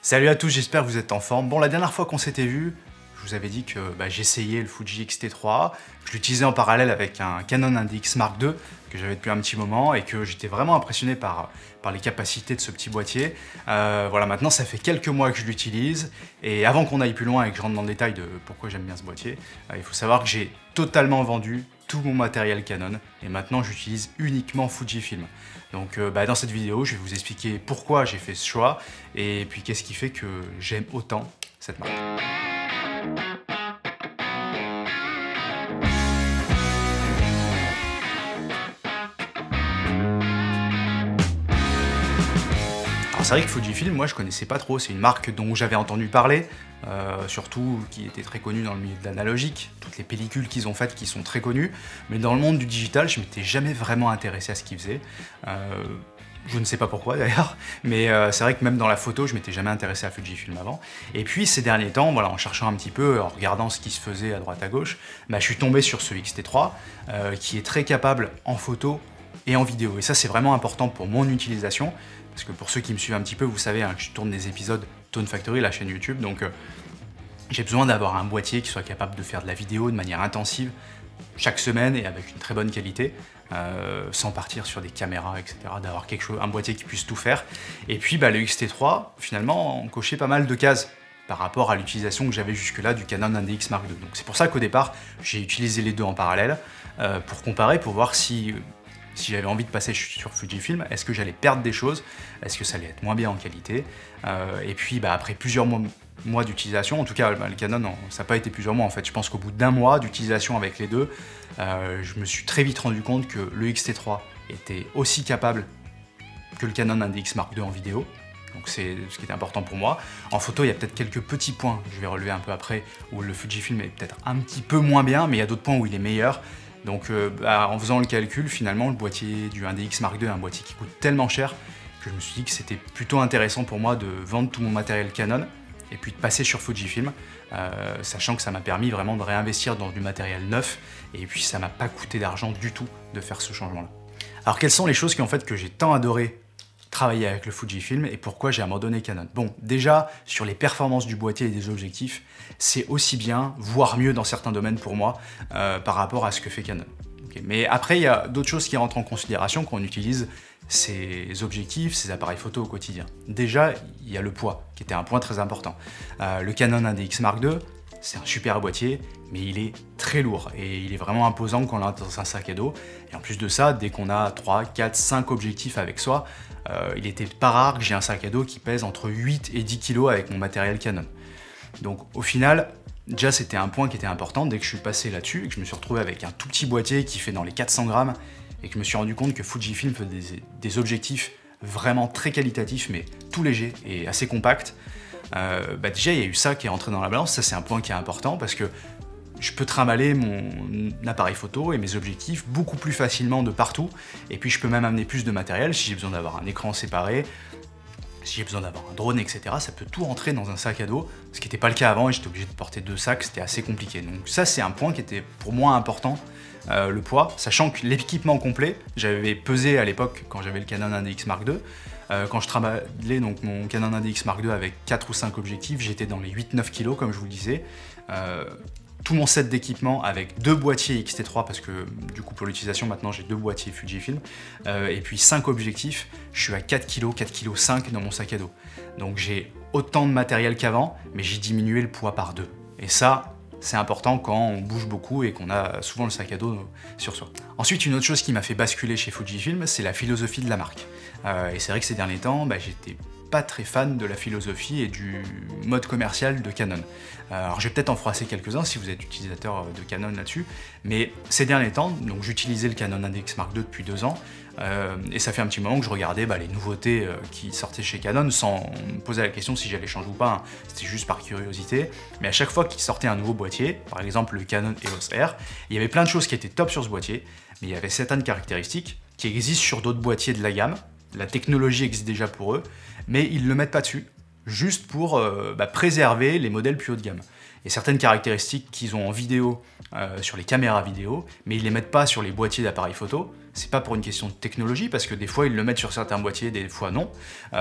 Salut à tous, j'espère que vous êtes en forme. Bon, la dernière fois qu'on s'était vu, je vous avais dit que j'essayais le Fuji X-T3, je l'utilisais en parallèle avec un Canon InDX Mark II que j'avais depuis un petit moment et que j'étais vraiment impressionné par les capacités de ce petit boîtier. Voilà, maintenant ça fait quelques mois que je l'utilise et avant qu'on aille plus loin et que je rentre dans le détail de pourquoi j'aime bien ce boîtier, il faut savoir que j'ai totalement vendu tout mon matériel Canon et maintenant j'utilise uniquement Fujifilm. Donc dans cette vidéo, je vais vous expliquer pourquoi j'ai fait ce choix et puis qu'est-ce qui fait que j'aime autant cette marque. C'est vrai que Fujifilm, moi je connaissais pas trop, c'est une marque dont j'avais entendu parler, surtout qui était très connue dans le milieu de l'analogique, toutes les pellicules qu'ils ont faites qui sont très connues, mais dans le monde du digital, je m'étais jamais vraiment intéressé à ce qu'ils faisaient. Je ne sais pas pourquoi d'ailleurs, mais c'est vrai que même dans la photo, je m'étais jamais intéressé à Fujifilm avant. Et puis ces derniers temps, voilà, en cherchant un petit peu, en regardant ce qui se faisait à droite à gauche, je suis tombé sur ce X-T3, qui est très capable en photo et en vidéo. Et ça c'est vraiment important pour mon utilisation, parce que pour ceux qui me suivent un petit peu, vous savez que je tourne des épisodes Tone Factory, la chaîne YouTube, donc j'ai besoin d'avoir un boîtier qui soit capable de faire de la vidéo de manière intensive chaque semaine et avec une très bonne qualité, sans partir sur des caméras, etc., d'avoir un boîtier qui puisse tout faire. Et puis le X-T3, finalement, on cochait pas mal de cases par rapport à l'utilisation que j'avais jusque-là du Canon InDX Mark II. Donc c'est pour ça qu'au départ, j'ai utilisé les deux en parallèle, pour comparer, pour voir si j'avais envie de passer sur Fujifilm, est-ce que j'allais perdre des choses, est-ce que ça allait être moins bien en qualité, et puis après plusieurs mois d'utilisation, en tout cas le Canon, ça n'a pas été plusieurs mois en fait, je pense qu'au bout d'un mois d'utilisation avec les deux, je me suis très vite rendu compte que le X-T3 était aussi capable que le Canon InDX Mark II en vidéo, donc c'est ce qui était important pour moi. En photo, il y a peut-être quelques petits points, je vais relever un peu après, où le Fujifilm est peut-être un petit peu moins bien, mais il y a d'autres points où il est meilleur. Donc en faisant le calcul, finalement, le boîtier du InDX Mark II est un boîtier qui coûte tellement cher que je me suis dit que c'était plutôt intéressant pour moi de vendre tout mon matériel Canon et puis de passer sur Fujifilm, sachant que ça m'a permis vraiment de réinvestir dans du matériel neuf et puis ça m'a pas coûté d'argent du tout de faire ce changement-là. Alors quelles sont les choses qui ont fait que j'ai tant adoré travailler avec le Fujifilm et pourquoi j'ai abandonné Canon? Bon, déjà, sur les performances du boîtier et des objectifs, c'est aussi bien, voire mieux dans certains domaines pour moi, par rapport à ce que fait Canon. Okay. Mais après, il y a d'autres choses qui rentrent en considération quand on utilise ces objectifs, ces appareils photo au quotidien. Déjà, il y a le poids, qui était un point très important. Le Canon InDX Mark II, c'est un super boîtier, mais il est très lourd et il est vraiment imposant quand on l'a dans un sac à dos. Et en plus de ça, dès qu'on a 3, 4, 5 objectifs avec soi, il était pas rare que j'ai un sac à dos qui pèse entre 8 et 10 kg avec mon matériel Canon. Donc au final, déjà c'était un point qui était important dès que je suis passé là-dessus et que je me suis retrouvé avec un tout petit boîtier qui fait dans les 400 grammes et que je me suis rendu compte que Fujifilm fait des objectifs vraiment très qualitatifs mais tout légers et assez compacts. Déjà il y a eu ça qui est entré dans la balance, ça c'est un point qui est important parce que je peux trimballer mon appareil photo et mes objectifs beaucoup plus facilement de partout et puis je peux même amener plus de matériel si j'ai besoin d'avoir un écran séparé, si j'ai besoin d'avoir un drone, etc. Ça peut tout rentrer dans un sac à dos, ce qui n'était pas le cas avant et j'étais obligé de porter 2 sacs, c'était assez compliqué. Donc ça c'est un point qui était pour moi important, le poids, sachant que l'équipement complet, j'avais pesé à l'époque quand j'avais le Canon InDX Mark II, quand je trimballais donc mon Canon InDX Mark II avec 4 ou 5 objectifs, j'étais dans les 8-9 kg comme je vous le disais. Tout mon set d'équipement avec 2 boîtiers X-T3 parce que du coup pour l'utilisation maintenant j'ai 2 boîtiers Fujifilm et puis 5 objectifs, je suis à 4 kg, 4 kg 5 dans mon sac à dos. Donc j'ai autant de matériel qu'avant mais j'ai diminué le poids par 2. Et ça c'est important quand on bouge beaucoup et qu'on a souvent le sac à dos sur soi. Ensuite une autre chose qui m'a fait basculer chez Fujifilm c'est la philosophie de la marque. Et c'est vrai que ces derniers temps j'étais pas très fan de la philosophie et du mode commercial de Canon. Alors je vais peut-être en froisser quelques-uns si vous êtes utilisateur de Canon là-dessus, mais ces derniers temps, donc j'utilisais le Canon InDX Mark II depuis 2 ans, et ça fait un petit moment que je regardais les nouveautés qui sortaient chez Canon sans me poser la question si j'allais changer ou pas, hein. C'était juste par curiosité, mais à chaque fois qu'il sortait un nouveau boîtier, par exemple le Canon EOS R, il y avait plein de choses qui étaient top sur ce boîtier, mais il y avait certaines caractéristiques qui existent sur d'autres boîtiers de la gamme, la technologie existe déjà pour eux, mais ils ne le mettent pas dessus, juste pour préserver les modèles plus haut de gamme. et certaines caractéristiques qu'ils ont en vidéo sur les caméras vidéo, mais ils les mettent pas sur les boîtiers d'appareils photo. C'est pas pour une question de technologie, parce que des fois ils le mettent sur certains boîtiers, des fois non.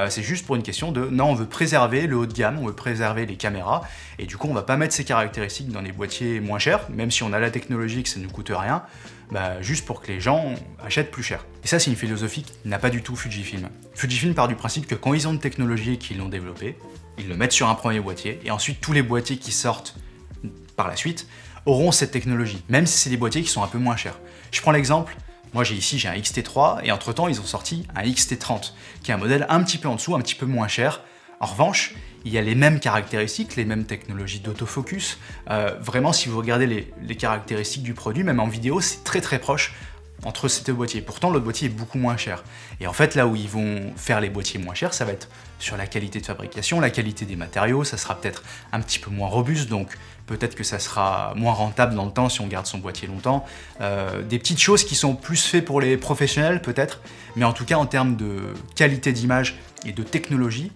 C'est juste pour une question de non, on veut préserver le haut de gamme, on veut préserver les caméras, et du coup on va pas mettre ces caractéristiques dans des boîtiers moins chers, même si on a la technologie que ça ne nous coûte rien, juste pour que les gens achètent plus cher. Et ça, c'est une philosophie qui n'a pas du tout Fujifilm. Fujifilm part du principe que quand ils ont une technologie et qu'ils l'ont développée, ils le mettent sur un premier boîtier, et ensuite tous les boîtiers qui sortent par la suite auront cette technologie, même si c'est des boîtiers qui sont un peu moins chers. Je prends l'exemple, moi j'ai un XT3, et entre-temps ils ont sorti un XT30, qui est un modèle un petit peu en dessous, un petit peu moins cher. En revanche, il y a les mêmes caractéristiques, les mêmes technologies d'autofocus. Vraiment, si vous regardez les caractéristiques du produit, même en vidéo, c'est très très proche entre ces deux boîtiers. Pourtant, l'autre boîtier est beaucoup moins cher. Et en fait, là où ils vont faire les boîtiers moins chers, ça va être sur la qualité de fabrication, la qualité des matériaux, ça sera peut-être un petit peu moins robuste, donc peut-être que ça sera moins rentable dans le temps si on garde son boîtier longtemps. Des petites choses qui sont plus faites pour les professionnels, peut-être, mais en tout cas, en termes de qualité d'image et de technologie,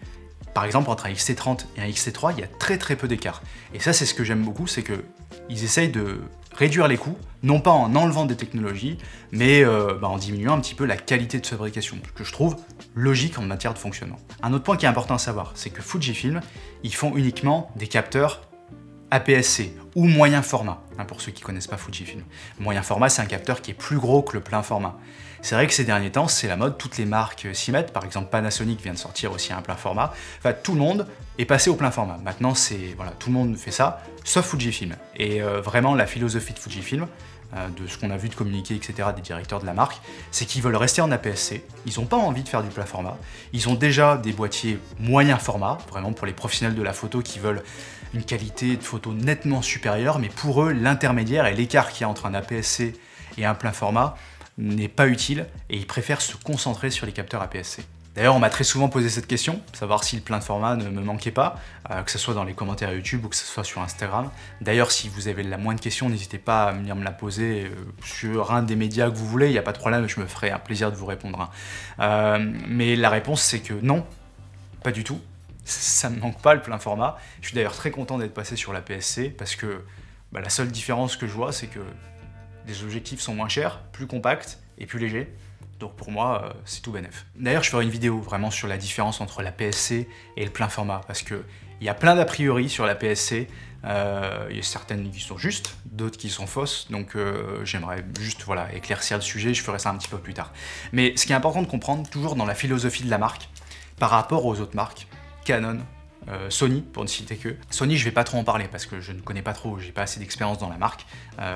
par exemple, entre un XT30 et un XT3, il y a très très peu d'écart. Et ça, c'est ce que j'aime beaucoup, c'est qu'ils essayent de réduire les coûts, non pas en enlevant des technologies, mais en diminuant un petit peu la qualité de fabrication, ce que je trouve logique en matière de fonctionnement. Un autre point qui est important à savoir, c'est que Fujifilm, ils font uniquement des capteurs APS-C ou moyen format, pour ceux qui ne connaissent pas Fujifilm. Moyen format, c'est un capteur qui est plus gros que le plein format. C'est vrai que ces derniers temps, c'est la mode, toutes les marques s'y mettent, par exemple Panasonic vient de sortir aussi un plein format, enfin tout le monde est passé au plein format. Maintenant, tout le monde fait ça, sauf Fujifilm. Et vraiment, la philosophie de Fujifilm, de ce qu'on a vu de communiquer, etc., des directeurs de la marque, c'est qu'ils veulent rester en APS-C, ils n'ont pas envie de faire du plein format, ils ont déjà des boîtiers moyen format, vraiment pour les professionnels de la photo qui veulent une qualité de photo nettement supérieure, mais pour eux, l'intermédiaire et l'écart qu'il y a entre un APS-C et un plein format n'est pas utile, et ils préfèrent se concentrer sur les capteurs APS-C. D'ailleurs, on m'a très souvent posé cette question, savoir si le plein format ne me manquait pas, que ce soit dans les commentaires YouTube ou que ce soit sur Instagram. D'ailleurs, si vous avez la moindre question, n'hésitez pas à venir me la poser sur un des médias que vous voulez, il n'y a pas de problème, je me ferai un plaisir de vous répondre. Mais la réponse, c'est que non, pas du tout. Ça ne me manque pas le plein format. Je suis d'ailleurs très content d'être passé sur l'APS-C parce que la seule différence que je vois, c'est que les objectifs sont moins chers, plus compacts et plus légers. Donc pour moi, c'est tout bénef. D'ailleurs, je ferai une vidéo vraiment sur la différence entre l'APS-C et le plein format parce qu'il y a plein d'a priori sur l'APS-C. Il y a certaines qui sont justes, d'autres qui sont fausses. Donc j'aimerais juste éclaircir le sujet, je ferai ça un petit peu plus tard. Mais ce qui est important de comprendre, toujours dans la philosophie de la marque, par rapport aux autres marques, Canon, Sony, pour ne citer que. Sony, je vais pas trop en parler parce que je ne connais pas trop, j'ai pas assez d'expérience dans la marque.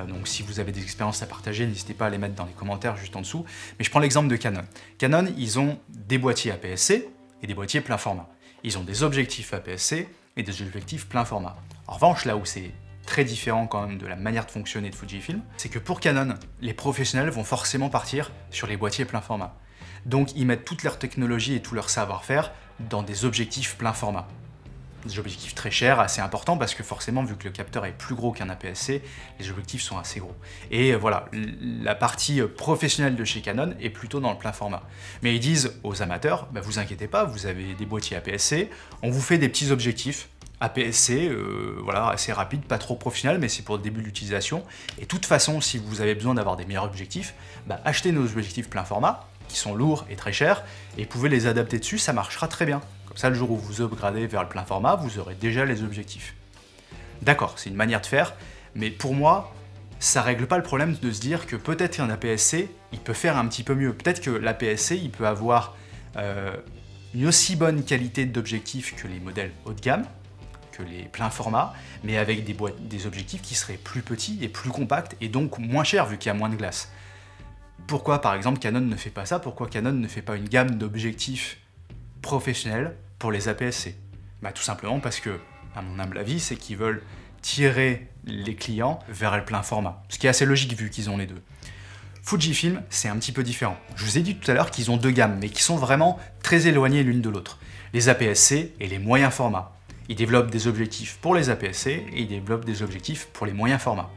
Donc si vous avez des expériences à partager, n'hésitez pas à les mettre dans les commentaires juste en dessous. Mais je prends l'exemple de Canon. Canon, ils ont des boîtiers APS-C et des boîtiers plein format. Ils ont des objectifs APS-C et des objectifs plein format. En revanche, là où c'est très différent quand même de la manière de fonctionner de Fujifilm, c'est que pour Canon, les professionnels vont forcément partir sur les boîtiers plein format. Donc ils mettent toute leur technologie et tout leur savoir-faire dans des objectifs plein format. Des objectifs très chers, assez importants, parce que forcément, vu que le capteur est plus gros qu'un APS-C, les objectifs sont assez gros. Et voilà, la partie professionnelle de chez Canon est plutôt dans le plein format. Mais ils disent aux amateurs, vous inquiétez pas, vous avez des boîtiers APS-C, on vous fait des petits objectifs APS-C, assez rapides, pas trop professionnels, mais c'est pour le début de l'utilisation. Et de toute façon, si vous avez besoin d'avoir des meilleurs objectifs, achetez nos objectifs plein format, qui sont lourds et très chers, et vous pouvez les adapter dessus, ça marchera très bien. Comme ça, le jour où vous upgradez vers le plein format, vous aurez déjà les objectifs. D'accord, c'est une manière de faire, mais pour moi, ça règle pas le problème de se dire que peut-être qu'un APS-C, il peut faire un petit peu mieux. Peut-être que l'APS-C, il peut avoir une aussi bonne qualité d'objectifs que les modèles haut de gamme, que les pleins formats, mais avec des objectifs qui seraient plus petits et plus compacts, et donc moins chers vu qu'il y a moins de glace. Pourquoi, par exemple, Canon ne fait pas ça? Pourquoi Canon ne fait pas une gamme d'objectifs professionnels pour les APS-C? Tout simplement parce que, à mon humble avis, c'est qu'ils veulent tirer les clients vers le plein format. Ce qui est assez logique vu qu'ils ont les deux. Fujifilm, c'est un petit peu différent. Je vous ai dit tout à l'heure qu'ils ont deux gammes, mais qui sont vraiment très éloignées l'une de l'autre. Les APS-C et les moyens formats. Ils développent des objectifs pour les APS-C et ils développent des objectifs pour les moyens formats.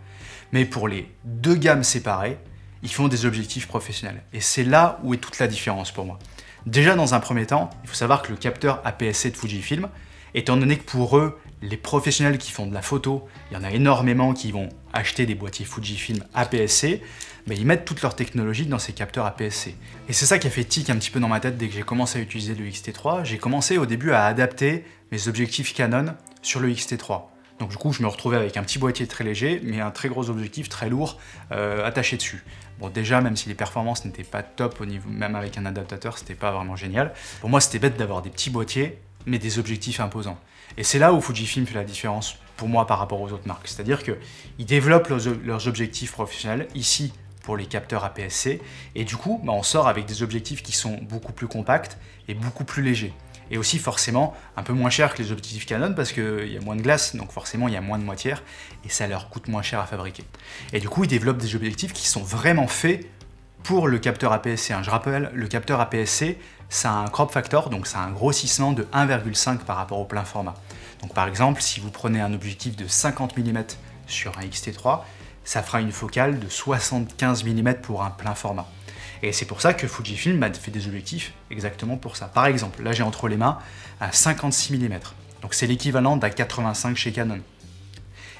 Mais pour les deux gammes séparées, ils font des objectifs professionnels. Et c'est là où est toute la différence pour moi. Déjà, dans un premier temps, il faut savoir que le capteur APS-C de Fujifilm étant donné que pour eux, les professionnels qui font de la photo, il y en a énormément qui vont acheter des boîtiers Fujifilm APS-C, mais ils mettent toute leur technologie dans ces capteurs APS-C. Et c'est ça qui a fait tic un petit peu dans ma tête dès que j'ai commencé à utiliser le X-T3. J'ai commencé au début à adapter mes objectifs Canon sur le X-T3. Donc du coup, je me retrouvais avec un petit boîtier très léger, mais un très gros objectif très lourd attaché dessus. Bon, déjà, même si les performances n'étaient pas top au niveau, même avec un adaptateur, c'était pas vraiment génial. Pour moi, c'était bête d'avoir des petits boîtiers, mais des objectifs imposants. Et c'est là où Fujifilm fait la différence pour moi par rapport aux autres marques. C'est-à-dire qu'ils développent leurs objectifs professionnels ici pour les capteurs APS-C, et du coup, on sort avec des objectifs qui sont beaucoup plus compacts et beaucoup plus légers. Et aussi forcément un peu moins cher que les objectifs Canon parce qu'il y a moins de glace, donc forcément il y a moins de matière et ça leur coûte moins cher à fabriquer. Et du coup ils développent des objectifs qui sont vraiment faits pour le capteur APS-C. Je rappelle, le capteur APS-C, ça a un crop factor, donc c'est un grossissement de 1,5 par rapport au plein format. Donc par exemple, si vous prenez un objectif de 50 mm sur un X-T3, ça fera une focale de 75 mm pour un plein format. Et c'est pour ça que Fujifilm a fait des objectifs exactement pour ça. Par exemple, là j'ai entre les mains un 56 mm, donc c'est l'équivalent d'un 85 chez Canon.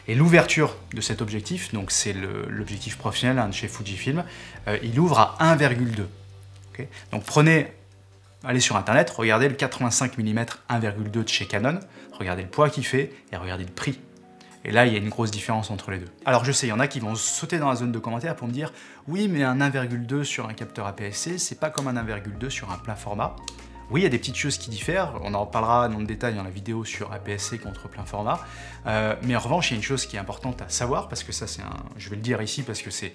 Et l'ouverture de cet objectif, donc c'est l'objectif professionnel de chez Fujifilm, il ouvre à 1,2. Okay, donc allez sur internet, regardez le 85 mm 1,2 de chez Canon, regardez le poids qu'il fait et regardez le prix. Et là, il y a une grosse différence entre les deux. Alors je sais, il y en a qui vont sauter dans la zone de commentaires pour me dire « Oui, mais un 1,2 sur un capteur APS-C, c'est pas comme un 1,2 sur un plein format. » Oui, il y a des petites choses qui diffèrent, on en parlera dans le détail dans la vidéo sur APS-C contre plein format. Mais en revanche, il y a une chose qui est importante à savoir, parce que ça, je vais le dire ici, parce que c'est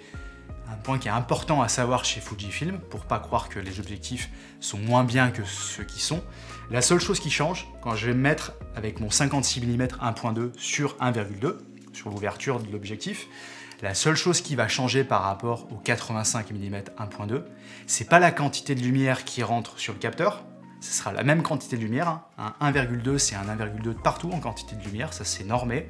un point qui est important à savoir chez Fujifilm, pour pas croire que les objectifs sont moins bien que ceux qui sont. La seule chose qui change, quand je vais me mettre avec mon 56 mm 1.2 sur 1,2, sur l'ouverture de l'objectif, la seule chose qui va changer par rapport au 85 mm 1.2, c'est pas la quantité de lumière qui rentre sur le capteur, ce sera la même quantité de lumière. Un 1,2, c'est un 1,2 de partout en quantité de lumière, ça c'est normé.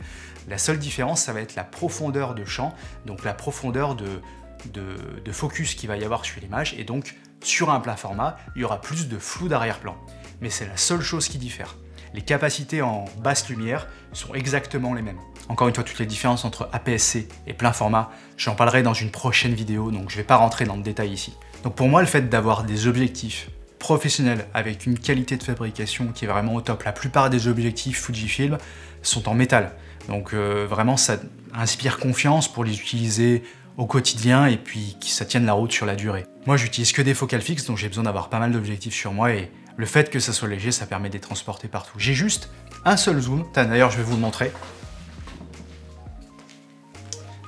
La seule différence, ça va être la profondeur de champ, donc la profondeur de focus qu'il va y avoir sur l'image, et donc sur un plein format, il y aura plus de flou d'arrière-plan. Mais c'est la seule chose qui diffère. Les capacités en basse lumière sont exactement les mêmes. Encore une fois, toutes les différences entre APS-C et plein format, j'en parlerai dans une prochaine vidéo, donc je ne vais pas rentrer dans le détail ici. Donc pour moi, le fait d'avoir des objectifs professionnels avec une qualité de fabrication qui est vraiment au top, la plupart des objectifs Fujifilm sont en métal. Donc vraiment, ça inspire confiance pour les utiliser au quotidien et puis que ça tienne la route sur la durée. Moi, j'utilise que des focales fixes, donc j'ai besoin d'avoir pas mal d'objectifs sur moi et le fait que ça soit léger, ça permet de les transporter partout. J'ai juste un seul zoom. D'ailleurs, je vais vous le montrer.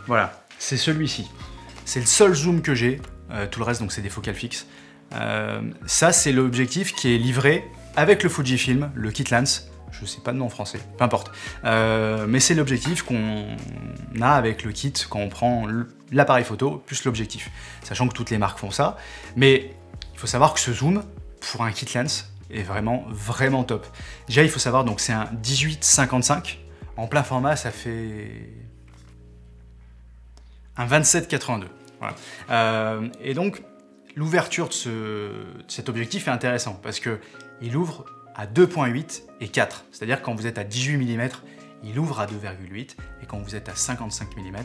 Voilà, c'est celui-ci. C'est le seul zoom que j'ai. Tout le reste, donc, c'est des focales fixes. Ça, c'est l'objectif qui est livré avec le Fujifilm, le kit lens. Je sais pas le nom en français, peu importe. Mais c'est l'objectif qu'on a avec le kit quand on prend l'appareil photo plus l'objectif. Sachant que toutes les marques font ça. Mais il faut savoir que ce zoom, pour un kit lens, est vraiment, vraiment top. Déjà, il faut savoir, donc c'est un 18-55. En plein format, ça fait un 27-82. Voilà. Et donc, l'ouverture de cet objectif est intéressant parce qu'il ouvre à 2.8 et 4. C'est-à-dire quand vous êtes à 18 mm, il ouvre à 2.8 et quand vous êtes à 55 mm,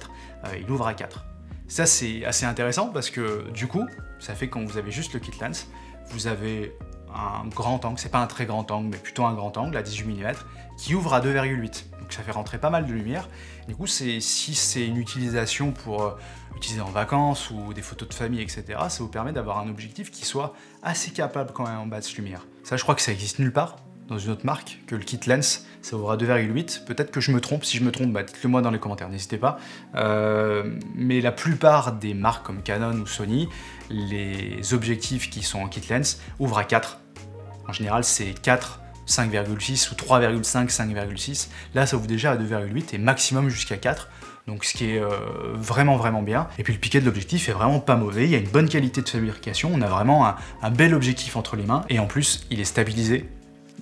il ouvre à 4. Ça, c'est assez intéressant parce que du coup, ça fait que quand vous avez juste le kit lens, vous avez un grand angle, c'est pas un très grand angle, mais plutôt un grand angle à 18 mm qui ouvre à 2.8. Donc ça fait rentrer pas mal de lumière. Du coup, si c'est une utilisation pour utiliser en vacances ou des photos de famille, etc., ça vous permet d'avoir un objectif qui soit assez capable quand même en basse lumière. Ça, je crois que ça existe nulle part dans une autre marque que le kit lens, ça ouvre à 2.8. Peut-être que je me trompe. Si je me trompe, dites-le moi dans les commentaires, n'hésitez pas. Mais la plupart des marques comme Canon ou Sony, les objectifs qui sont en kit lens ouvrent à 4. En général, c'est 4, 5,6 ou 3,5, 5,6. Là, ça ouvre déjà à 2,8 et maximum jusqu'à 4. Donc ce qui est vraiment, vraiment bien. Et puis le piqué de l'objectif est vraiment pas mauvais. Il y a une bonne qualité de fabrication. On a vraiment un bel objectif entre les mains. Et en plus, il est stabilisé.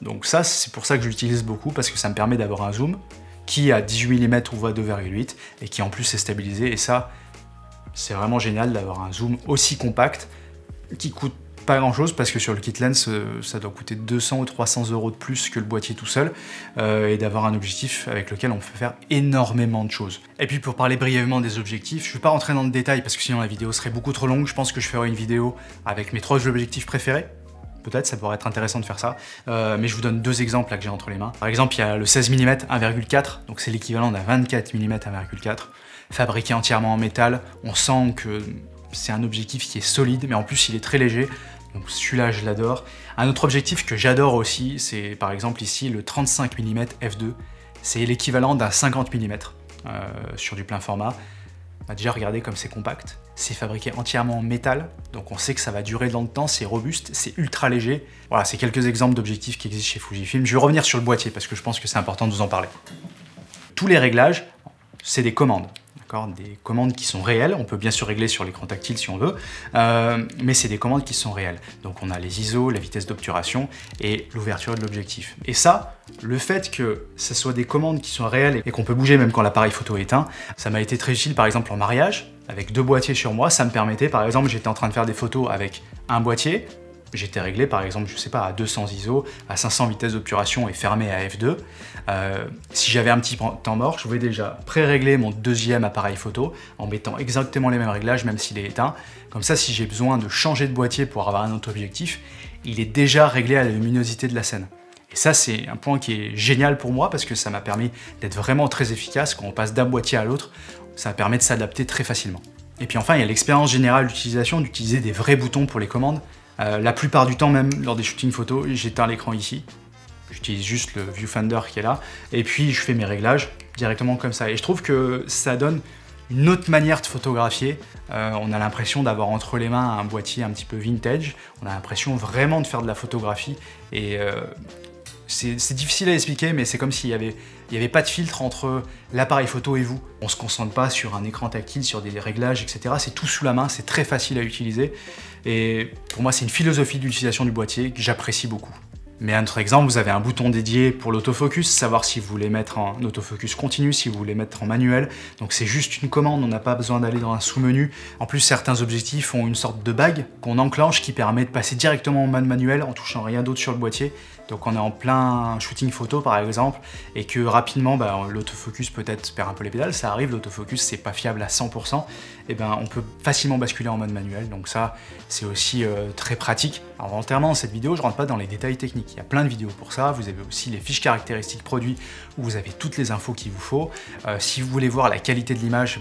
Donc ça, c'est pour ça que je l'utilise beaucoup, parce que ça me permet d'avoir un zoom qui à 18 mm ouvre à 2,8 et qui en plus est stabilisé. Et ça, c'est vraiment génial d'avoir un zoom aussi compact qui coûte pas grand chose parce que sur le kit lens ça doit coûter 200 ou 300 € de plus que le boîtier tout seul et d'avoir un objectif avec lequel on peut faire énormément de choses. Et puis pour parler brièvement des objectifs, je vais pas rentrer dans le détail parce que sinon la vidéo serait beaucoup trop longue. Je pense que je ferai une vidéo avec mes 3 objectifs préférés. Peut-être, ça pourrait être intéressant de faire ça. Mais je vous donne 2 exemples là, que j'ai entre les mains. Par exemple, il y a le 16 mm 1,4, donc c'est l'équivalent d'un 24 mm 1,4, fabriqué entièrement en métal. On sent que c'est un objectif qui est solide, mais en plus il est très léger. Donc celui-là, je l'adore. Un autre objectif que j'adore aussi, c'est par exemple ici le 35 mm f2. C'est l'équivalent d'un 50 mm sur du plein format. Déjà, regardez comme c'est compact. C'est fabriqué entièrement en métal, donc on sait que ça va durer dans le temps, c'est robuste, c'est ultra léger. Voilà, c'est quelques exemples d'objectifs qui existent chez Fujifilm. Je vais revenir sur le boîtier parce que je pense que c'est important de vous en parler. Tous les réglages, c'est des commandes. Des commandes qui sont réelles, on peut bien sûr régler sur l'écran tactile si on veut, mais c'est des commandes qui sont réelles. Donc on a les ISO, la vitesse d'obturation et l'ouverture de l'objectif. Et ça, le fait que ce soit des commandes qui sont réelles et qu'on peut bouger même quand l'appareil photo est éteint, ça m'a été très utile par exemple en mariage, avec 2 boîtiers sur moi, ça me permettait par exemple, j'étais en train de faire des photos avec un boîtier, j'étais réglé par exemple, je sais pas, à 200 ISO, à 500 vitesse d'obturation et fermé à f2. Si j'avais un petit temps mort, je pouvais déjà pré-régler mon 2e appareil photo en mettant exactement les mêmes réglages même s'il est éteint. Comme ça, si j'ai besoin de changer de boîtier pour avoir un autre objectif, il est déjà réglé à la luminosité de la scène. Et ça, c'est un point qui est génial pour moi parce que ça m'a permis d'être vraiment très efficace. Quand on passe d'un boîtier à l'autre, ça permet de s'adapter très facilement. Et puis enfin, il y a l'expérience générale d'utilisation, d'utiliser des vrais boutons pour les commandes. La plupart du temps, même lors des shootings photos, j'éteins l'écran ici. J'utilise juste le viewfinder qui est là. Et puis, je fais mes réglages directement comme ça. Et je trouve que ça donne une autre manière de photographier. On a l'impression d'avoir entre les mains un boîtier un petit peu vintage. On a l'impression vraiment de faire de la photographie. Et c'est difficile à expliquer, mais c'est comme s'il n'y avait pas de filtre entre l'appareil photo et vous. On ne se concentre pas sur un écran tactile, sur des réglages, etc. C'est tout sous la main, c'est très facile à utiliser. Et pour moi, c'est une philosophie d'utilisation du boîtier que j'apprécie beaucoup. Mais un autre exemple, vous avez un bouton dédié pour l'autofocus, savoir si vous voulez mettre en autofocus continu, si vous voulez mettre en manuel. Donc c'est juste une commande, on n'a pas besoin d'aller dans un sous-menu. En plus, certains objectifs ont une sorte de bague qu'on enclenche qui permet de passer directement en mode manuel en touchant rien d'autre sur le boîtier. Donc on est en plein shooting photo par exemple, et que rapidement l'autofocus peut-être perd un peu les pédales, ça arrive, l'autofocus c'est pas fiable à 100%, et on peut facilement basculer en mode manuel, donc ça c'est aussi très pratique. Alors volontairement dans cette vidéo je rentre pas dans les détails techniques, il y a plein de vidéos pour ça, vous avez aussi les fiches caractéristiques produits où vous avez toutes les infos qu'il vous faut. Si vous voulez voir la qualité de l'image,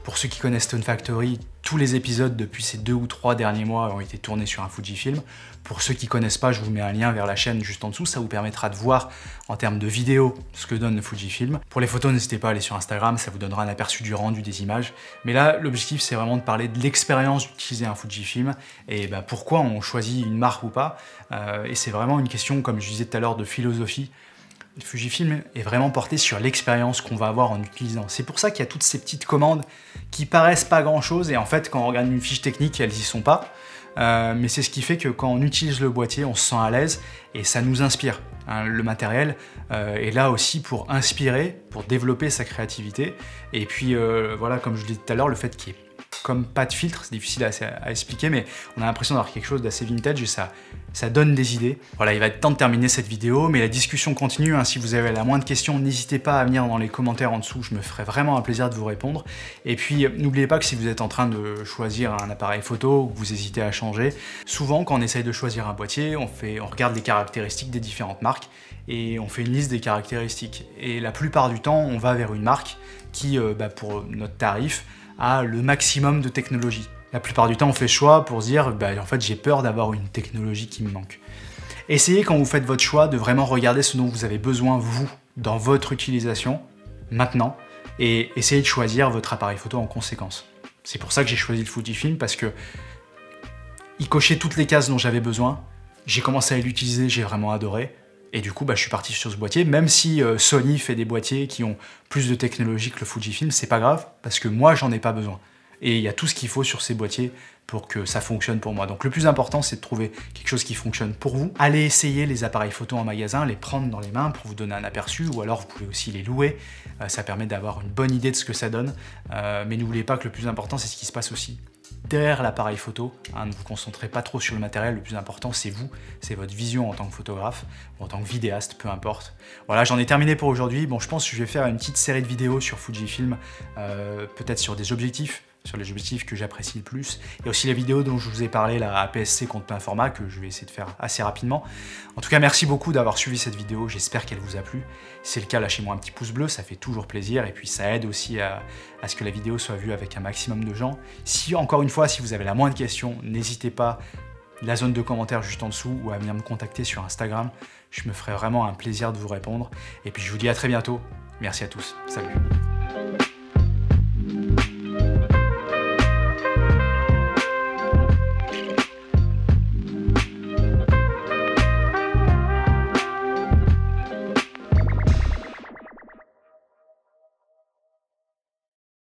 pour ceux qui connaissent Stone Factory, tous les épisodes depuis ces 2 ou 3 derniers mois ont été tournés sur un Fujifilm. Pour ceux qui ne connaissent pas, je vous mets un lien vers la chaîne juste en dessous, ça vous permettra de voir en termes de vidéo ce que donne le Fujifilm. Pour les photos, n'hésitez pas à aller sur Instagram, ça vous donnera un aperçu du rendu des images. Mais là, l'objectif, c'est vraiment de parler de l'expérience d'utiliser un Fujifilm et pourquoi on choisit une marque ou pas. Et c'est vraiment une question, comme je disais tout à l'heure, de philosophie. Le Fujifilm est vraiment porté sur l'expérience qu'on va avoir en utilisant. C'est pour ça qu'il y a toutes ces petites commandes qui paraissent pas grand chose et en fait quand on regarde une fiche technique elles y sont pas. Mais c'est ce qui fait que quand on utilise le boîtier on se sent à l'aise et ça nous inspire. Le matériel est là aussi pour inspirer, pour développer sa créativité. Et puis voilà, comme je l'ai dit tout à l'heure, le fait qu'il y ait comme pas de filtre, c'est difficile à expliquer, mais on a l'impression d'avoir quelque chose d'assez vintage et ça donne des idées. Voilà, il va être temps de terminer cette vidéo, mais la discussion continue. Si vous avez la moindre question, n'hésitez pas à venir dans les commentaires en dessous, je me ferai vraiment un plaisir de vous répondre. Et puis, n'oubliez pas que si vous êtes en train de choisir un appareil photo ou que vous hésitez à changer, souvent quand on essaye de choisir un boîtier, on regarde les caractéristiques des différentes marques et on fait une liste des caractéristiques. Et la plupart du temps, on va vers une marque qui, pour notre tarif, a le maximum de technologie. La plupart du temps, on fait le choix pour se dire en fait, j'ai peur d'avoir une technologie qui me manque. Essayez, quand vous faites votre choix, de vraiment regarder ce dont vous avez besoin, vous, dans votre utilisation, maintenant, et essayez de choisir votre appareil photo en conséquence. C'est pour ça que j'ai choisi le Fujifilm, parce que il cochait toutes les cases dont j'avais besoin, j'ai commencé à l'utiliser, j'ai vraiment adoré, et du coup, je suis parti sur ce boîtier. Même si Sony fait des boîtiers qui ont plus de technologie que le Fujifilm, c'est pas grave, parce que moi, j'en ai pas besoin. Et il y a tout ce qu'il faut sur ces boîtiers pour que ça fonctionne pour moi. Donc le plus important, c'est de trouver quelque chose qui fonctionne pour vous. Allez essayer les appareils photo en magasin, les prendre dans les mains pour vous donner un aperçu, ou alors vous pouvez aussi les louer. Ça permet d'avoir une bonne idée de ce que ça donne. Mais n'oubliez pas que le plus important, c'est ce qui se passe aussi derrière l'appareil photo. Hein, ne vous concentrez pas trop sur le matériel, le plus important c'est vous, c'est votre vision en tant que photographe, ou en tant que vidéaste, peu importe. Voilà, j'en ai terminé pour aujourd'hui. Bon, je pense que je vais faire une petite série de vidéos sur Fujifilm, peut-être sur des objectifs, sur les objectifs que j'apprécie le plus. Et aussi les vidéos dont je vous ai parlé, la APS-C contre plein format, que je vais essayer de faire assez rapidement. En tout cas, merci beaucoup d'avoir suivi cette vidéo, j'espère qu'elle vous a plu. Si c'est le cas, lâchez-moi un petit pouce bleu, ça fait toujours plaisir, et puis ça aide aussi à ce que la vidéo soit vue avec un maximum de gens. Si, encore une fois, si vous avez la moindre question, n'hésitez pas, la zone de commentaires juste en dessous, ou à venir me contacter sur Instagram. Je me ferai vraiment un plaisir de vous répondre. Et puis je vous dis à très bientôt. Merci à tous. Salut.